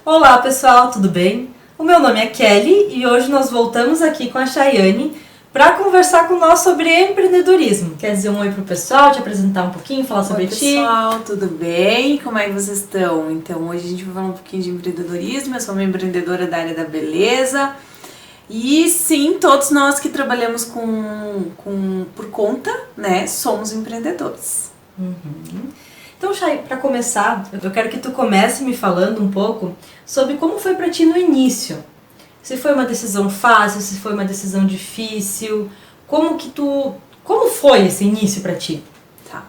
Olá pessoal, tudo bem? O meu nome é Kelly e hoje nós voltamos aqui com a Chayane para conversar com nós sobre empreendedorismo. Quer dizer um oi pro pessoal, te apresentar um pouquinho, falar sobre ti? Oi pessoal, tudo bem? Como é que vocês estão? Então hoje a gente vai falar um pouquinho de empreendedorismo. Eu sou uma empreendedora da área da beleza. E sim, todos nós que trabalhamos por conta, né, somos empreendedores. Então, Chay, para começar, eu quero que tu comece me falando um pouco sobre como foi para ti no início. Se foi uma decisão fácil, se foi uma decisão difícil, como foi esse início para ti? Tá.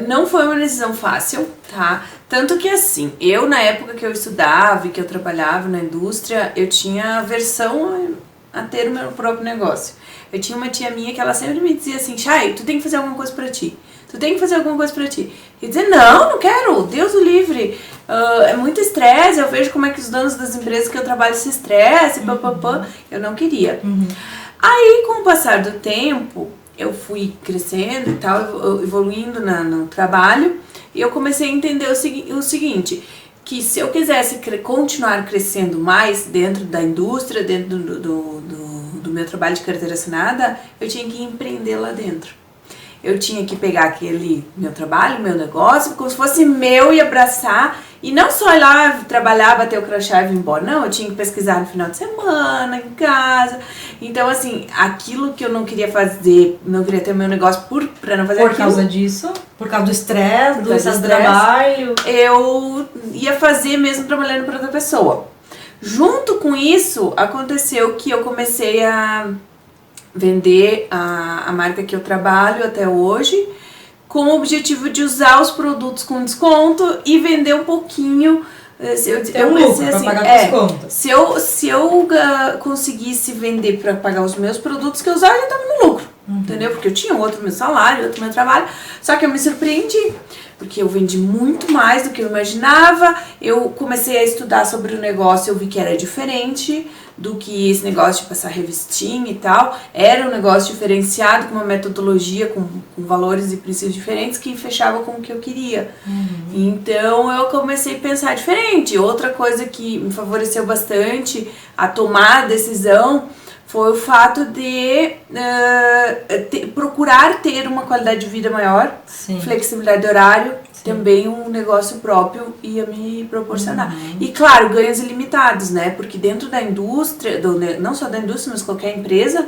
Não foi uma decisão fácil, tá? Tanto que assim, eu na época que eu estudava e que eu trabalhava na indústria, eu tinha aversão a ter o meu próprio negócio. Eu tinha uma tia minha que ela sempre me dizia assim, Chay, tu tem que fazer alguma coisa pra ti. Tu tem que fazer alguma coisa pra ti. E dizer, não quero, Deus o livre. É muito estresse, eu vejo como é que os donos das empresas que eu trabalho se estressam, eu não queria. Aí, com o passar do tempo, eu fui crescendo e tal, evoluindo no trabalho, e eu comecei a entender o seguinte, que se eu quisesse continuar crescendo mais dentro da indústria, dentro do meu trabalho de carteira assinada, eu tinha que empreender lá dentro. Eu tinha que pegar aquele meu trabalho, meu negócio, como se fosse meu e abraçar. E não só ir lá trabalhar, bater o crachá e vir embora. Não, eu tinha que pesquisar no final de semana, em casa. Então, assim, aquilo que eu não queria fazer, não queria ter meu negócio pra não fazer Por aquilo. causa disso? Por causa do estresse, do excesso de trabalho? Eu ia fazer mesmo trabalhando para outra pessoa. Junto com isso, aconteceu que eu comecei a vender a marca que eu trabalho até hoje, com o objetivo de usar os produtos com desconto e vender um pouquinho. Eu pensei assim, pra pagar desconto. Se eu conseguisse vender para pagar os meus produtos que eu usava, eu já estava no lucro, entendeu? Porque eu tinha outro meu salário, outro meu trabalho, só que eu me surpreendi, porque eu vendi muito mais do que eu imaginava. Eu comecei a estudar sobre o negócio, eu vi que era diferente do que esse negócio de passar revistinha e tal. Era um negócio diferenciado, com uma metodologia, com valores e princípios diferentes, que fechava com o que eu queria. Então eu comecei a pensar diferente. Outra coisa que me favoreceu bastante a tomar a decisão foi o fato de procurar ter uma qualidade de vida maior, flexibilidade de horário, também um negócio próprio ia me proporcionar. E claro, ganhos ilimitados, né? Porque dentro da indústria, não só da indústria, mas qualquer empresa,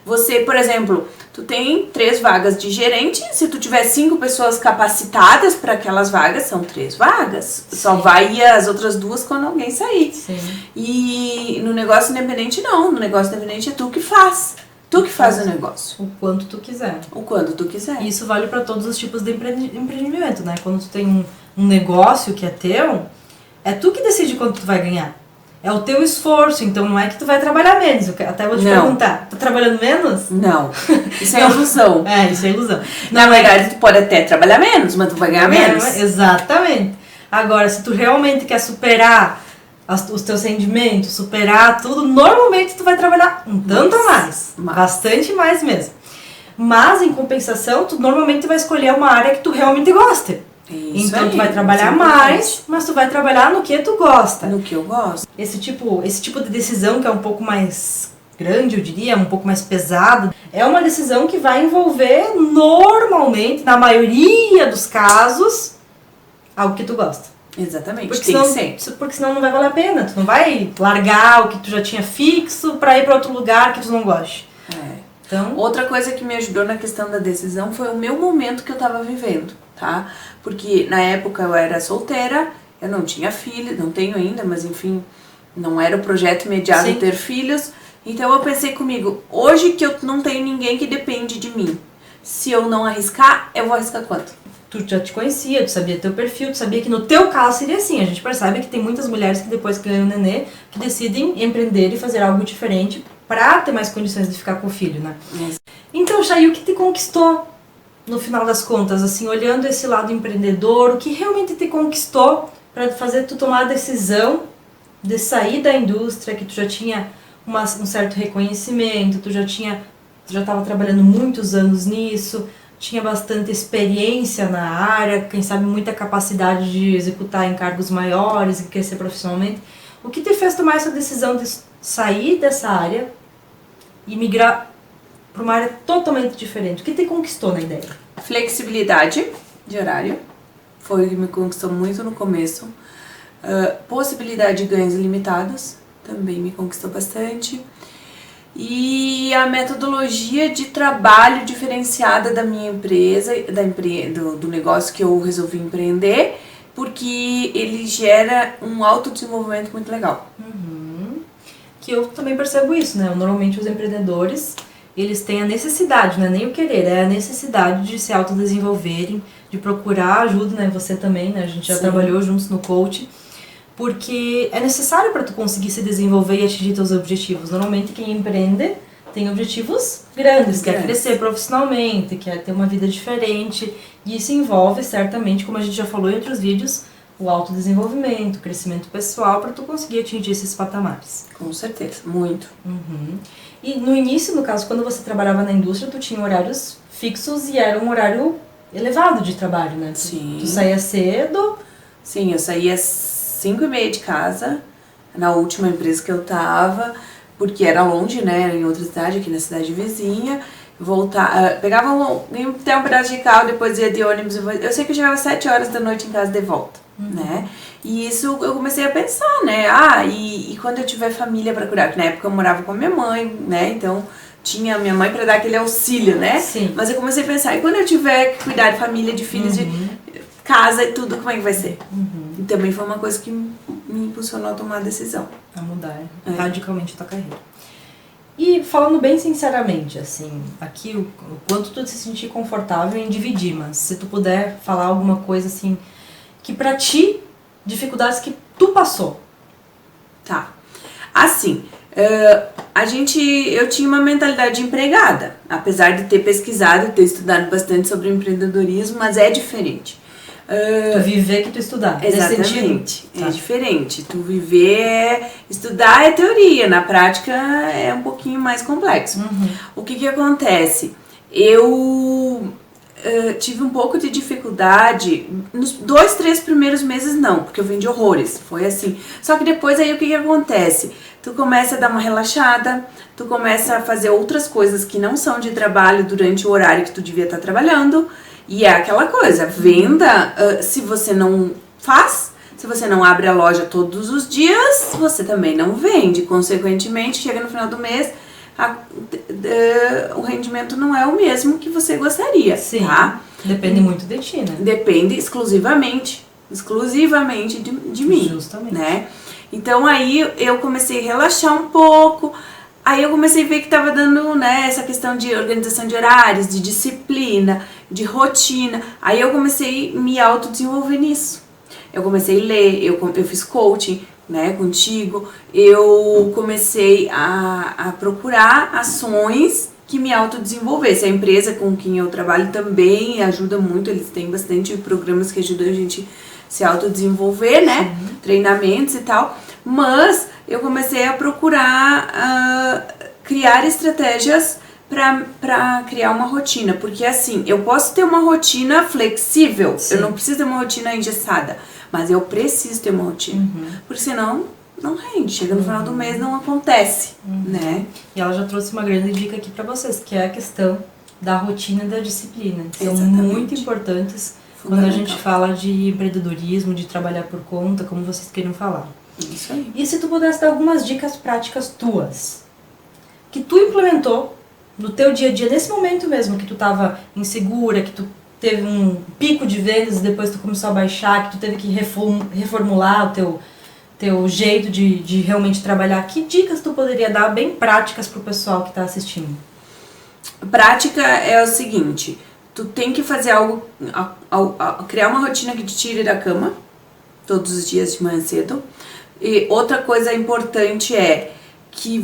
você, por exemplo, tu tem 3 vagas de gerente, se tu tiver 5 pessoas capacitadas para aquelas vagas, são 3 vagas. Só vai as outras 2 quando alguém sair. E no negócio independente não, no negócio independente é tu que faz. Tu que faz o negócio. O quanto tu quiser. O quanto tu quiser. E isso vale para todos os tipos de empreendimento, né? Quando tu tem um negócio que é teu, é tu que decide quanto tu vai ganhar. É o teu esforço, então não é que tu vai trabalhar menos. Eu até vou te perguntar, tá trabalhando menos? Não, isso é ilusão. Isso é ilusão. Na verdade, tu pode até trabalhar menos, mas tu vai ganhar menos. Exatamente. Agora, se tu realmente quer superar os teus rendimentos, superar tudo, normalmente tu vai trabalhar um tanto a mais, bastante mais mesmo. Mas, em compensação, tu normalmente vai escolher uma área que tu realmente gosta. Então, tu vai trabalhar mais, mas tu vai trabalhar no que tu gosta. No que eu gosto. Esse tipo de decisão que é um pouco mais grande, eu diria, um pouco mais pesado, é uma decisão que vai envolver, normalmente, na maioria dos casos, algo que tu gosta. Exatamente, porque senão não vai valer a pena. Tu não vai largar o que tu já tinha fixo pra ir pra outro lugar que tu não goste. Então, outra coisa que me ajudou na questão da decisão foi o meu momento que eu tava vivendo, tá? Porque na época eu era solteira, eu não tinha filho, não tenho ainda, mas enfim, não era o projeto imediato ter filhos. Então eu pensei comigo, hoje que eu não tenho ninguém que depende de mim, se eu não arriscar, eu vou arriscar quanto? Tu já te conhecia, tu sabia teu perfil, tu sabia que no teu caso seria assim. A gente percebe que tem muitas mulheres que depois que ganham o nenê, que decidem empreender e fazer algo diferente pra ter mais condições de ficar com o filho, né? Então, Chay, o que te conquistou no final das contas? Assim, olhando esse lado empreendedor, o que realmente te conquistou pra fazer tu tomar a decisão de sair da indústria, que tu já tinha um certo reconhecimento, tu já estava trabalhando muitos anos nisso, tinha bastante experiência na área, quem sabe muita capacidade de executar em cargos maiores e crescer profissionalmente. O que te fez tomar essa decisão de sair dessa área e migrar para uma área totalmente diferente? O que te conquistou na ideia? Flexibilidade de horário foi o que me conquistou muito no começo. Possibilidade de ganhos ilimitados também me conquistou bastante. E a metodologia de trabalho diferenciada da minha empresa, do negócio que eu resolvi empreender, porque ele gera um autodesenvolvimento muito legal. Que eu também percebo isso, né? Normalmente os empreendedores, eles têm a necessidade, não é nem o querer, é a necessidade de se autodesenvolverem, de procurar ajuda, né? Você também, né? A gente já trabalhou juntos no coach, porque é necessário para tu conseguir se desenvolver e atingir teus objetivos. Normalmente quem empreende tem objetivos grandes, quer crescer profissionalmente, quer ter uma vida diferente, e isso envolve certamente, como a gente já falou em outros vídeos, o autodesenvolvimento, o crescimento pessoal, para tu conseguir atingir esses patamares. Com certeza, muito. E no início, no caso, quando você trabalhava na indústria, tu tinha horários fixos e era um horário elevado de trabalho, né? Sim. Tu saía cedo? Sim, eu saía às 5h30 de casa, na última empresa que eu tava, porque era longe, né, em outra cidade, aqui na cidade vizinha, pegava até um pedaço de carro, depois ia de ônibus, eu sei que eu chegava às 7 horas da noite em casa de volta, né, e isso eu comecei a pensar, né, e quando eu tiver família pra cuidar, porque na época eu morava com a minha mãe, né, então tinha a minha mãe pra dar aquele auxílio, né, Sim. Mas eu comecei a pensar, e quando eu tiver que cuidar de família, de filhos, de casa e tudo, como é que vai ser? E também foi uma coisa que me impulsionou a tomar a decisão. A mudar radicalmente a tua carreira. E falando bem sinceramente, assim, aqui o quanto tu se sentir confortável em dividir, mas se tu puder falar alguma coisa assim, que pra ti, dificuldades que tu passou. Tá. Assim, eu tinha uma mentalidade de empregada, apesar de ter pesquisado, ter estudado bastante sobre empreendedorismo, mas é diferente. Tu viver que tu estudar. Exatamente, é diferente. Tu viver, estudar é teoria, na prática é um pouquinho mais complexo. O que acontece? Eu tive um pouco de dificuldade nos 2, 3 primeiros meses, não, porque eu vendi horrores, foi assim. Só que depois aí o que acontece? Tu começa a dar uma relaxada, tu começa a fazer outras coisas que não são de trabalho durante o horário que tu devia estar trabalhando. E é aquela coisa, venda, se você não faz, se você não abre a loja todos os dias, você também não vende. Consequentemente, chega no final do mês, o rendimento não é o mesmo que você gostaria. Sim, tá? Depende muito de ti, né? Depende exclusivamente de mim. Justamente. Né? Então aí eu comecei a relaxar um pouco. Aí eu comecei a ver que tava dando, né, essa questão de organização de horários, de disciplina, de rotina. Aí eu comecei a me autodesenvolver nisso. Eu comecei a ler, eu fiz coaching, né, contigo. Eu comecei a procurar ações que me autodesenvolvessem. A empresa com quem eu trabalho também ajuda muito, eles têm bastante programas que ajudam a gente a se autodesenvolver, né, treinamentos e tal. Mas eu comecei a procurar criar estratégias para criar uma rotina, porque assim, eu posso ter uma rotina flexível, eu não preciso ter uma rotina engessada, mas eu preciso ter uma rotina, porque senão não rende, chega no final do mês não acontece, né? E ela já trouxe uma grande dica aqui para vocês, que é a questão da rotina e da disciplina, que são muito importantes quando a gente fala de empreendedorismo, de trabalhar por conta, como vocês queriam falar. Isso aí. E se tu pudesse dar algumas dicas práticas tuas, que tu implementou no teu dia a dia, nesse momento mesmo, que tu tava insegura, que tu teve um pico de vendas e depois tu começou a baixar, que tu teve que reformular o teu jeito de realmente trabalhar, que dicas tu poderia dar bem práticas pro pessoal que tá assistindo? Prática é o seguinte, tu tem que fazer algo, criar uma rotina que te tire da cama, todos os dias de manhã cedo. E outra coisa importante é que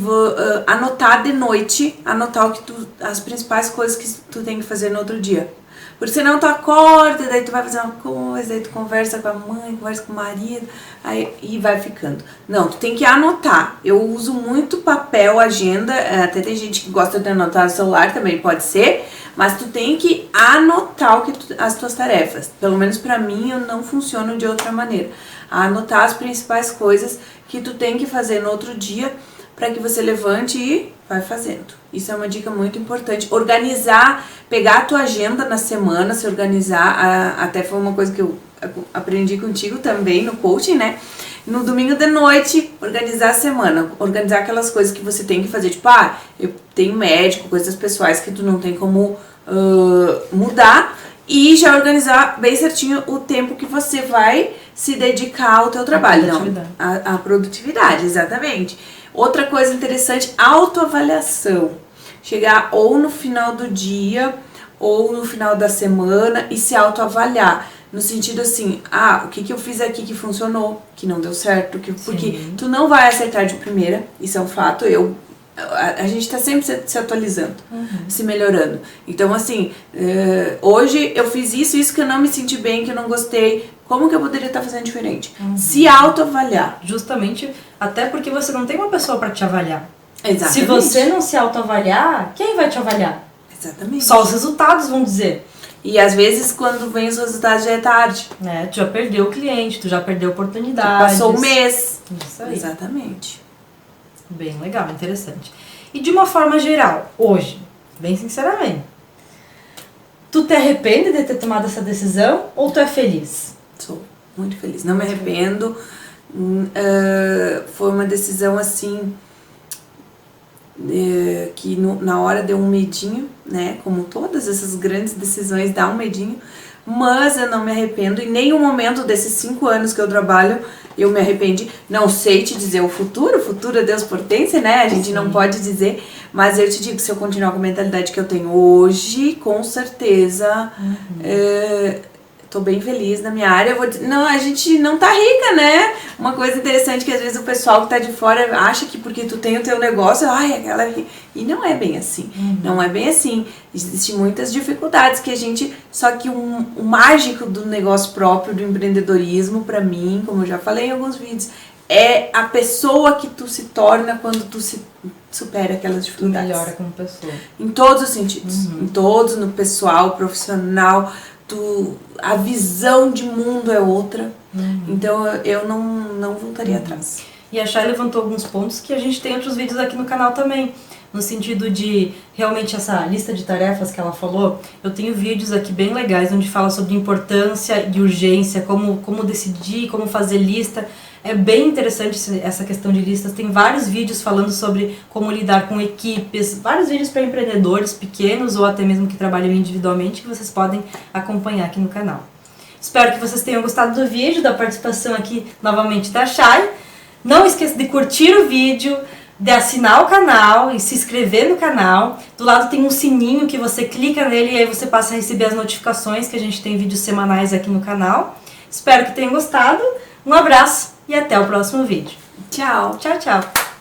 anotar de noite, anotar as principais coisas que tu tem que fazer no outro dia. Porque senão tu acorda, daí tu vai fazer uma coisa, daí tu conversa com a mãe, conversa com o marido, aí, e vai ficando. Não, tu tem que anotar. Eu uso muito papel, agenda, até tem gente que gosta de anotar no celular, também pode ser, mas tu tem que anotar as tuas tarefas. Pelo menos pra mim, eu não funciono de outra maneira. Anotar as principais coisas que tu tem que fazer no outro dia, para que você levante e vai fazendo. Isso é uma dica muito importante. Organizar, pegar a tua agenda na semana, se organizar, até foi uma coisa que eu aprendi contigo também no coaching, né? No domingo de noite, organizar a semana, organizar aquelas coisas que você tem que fazer, tipo, eu tenho médico, coisas pessoais que tu não tem como mudar, e já organizar bem certinho o tempo que você vai se dedicar ao teu trabalho. A produtividade, exatamente. Outra coisa interessante, autoavaliação. Chegar ou no final do dia ou no final da semana e se autoavaliar. No sentido assim, o que eu fiz aqui que funcionou, que não deu certo, porque tu não vai acertar de primeira, isso é um fato. A gente tá sempre se atualizando, se melhorando. Então assim, hoje eu fiz isso que eu não me senti bem, que eu não gostei. Como que eu poderia estar fazendo diferente? Se autoavaliar. Justamente, até porque você não tem uma pessoa para te avaliar. Exatamente. Se você não se autoavaliar, quem vai te avaliar? Exatamente. Só os resultados vão dizer. E às vezes quando vem os resultados já é tarde. Tu já perdeu o cliente, tu já perdeu a oportunidade. Passou um mês. Isso aí. Exatamente. Bem legal, interessante. E de uma forma geral, hoje, bem sinceramente, tu te arrepende de ter tomado essa decisão ou tu é feliz? Sou muito feliz, não me arrependo. Foi uma decisão assim que na hora deu um medinho, né? Como todas essas grandes decisões dá um medinho, mas eu não me arrependo. Em nenhum momento desses 5 anos que eu trabalho eu me arrependi. Não sei te dizer o futuro a Deus pertence, né? A gente não pode dizer, mas eu te digo que se eu continuar com a mentalidade que eu tenho hoje, com certeza tô bem feliz na minha área. Não, a gente não tá rica, né? Uma coisa interessante que às vezes o pessoal que tá de fora acha que porque tu tem o teu negócio, aquela... E não é bem assim. Não é bem assim. Existem muitas dificuldades que a gente... Só que o mágico do negócio próprio, do empreendedorismo, pra mim, como eu já falei em alguns vídeos, é a pessoa que tu se torna quando tu se supera aquelas dificuldades. Tu melhora como pessoa. Em todos os sentidos. Em todos, no pessoal, profissional... a visão de mundo é outra, então eu não voltaria atrás. E a Chay levantou alguns pontos que a gente tem outros vídeos aqui no canal também, no sentido de realmente essa lista de tarefas que ela falou. Eu tenho vídeos aqui bem legais onde fala sobre importância e urgência, como decidir, como fazer lista. É bem interessante essa questão de listas. Tem vários vídeos falando sobre como lidar com equipes, vários vídeos para empreendedores pequenos ou até mesmo que trabalham individualmente, que vocês podem acompanhar aqui no canal. Espero que vocês tenham gostado do vídeo, da participação aqui novamente da Chay. Não esqueça de curtir o vídeo, de assinar o canal e se inscrever no canal. Do lado tem um sininho que você clica nele e aí você passa a receber as notificações que a gente tem vídeos semanais aqui no canal. Espero que tenham gostado. Um abraço e até o próximo vídeo. Tchau. Tchau, tchau.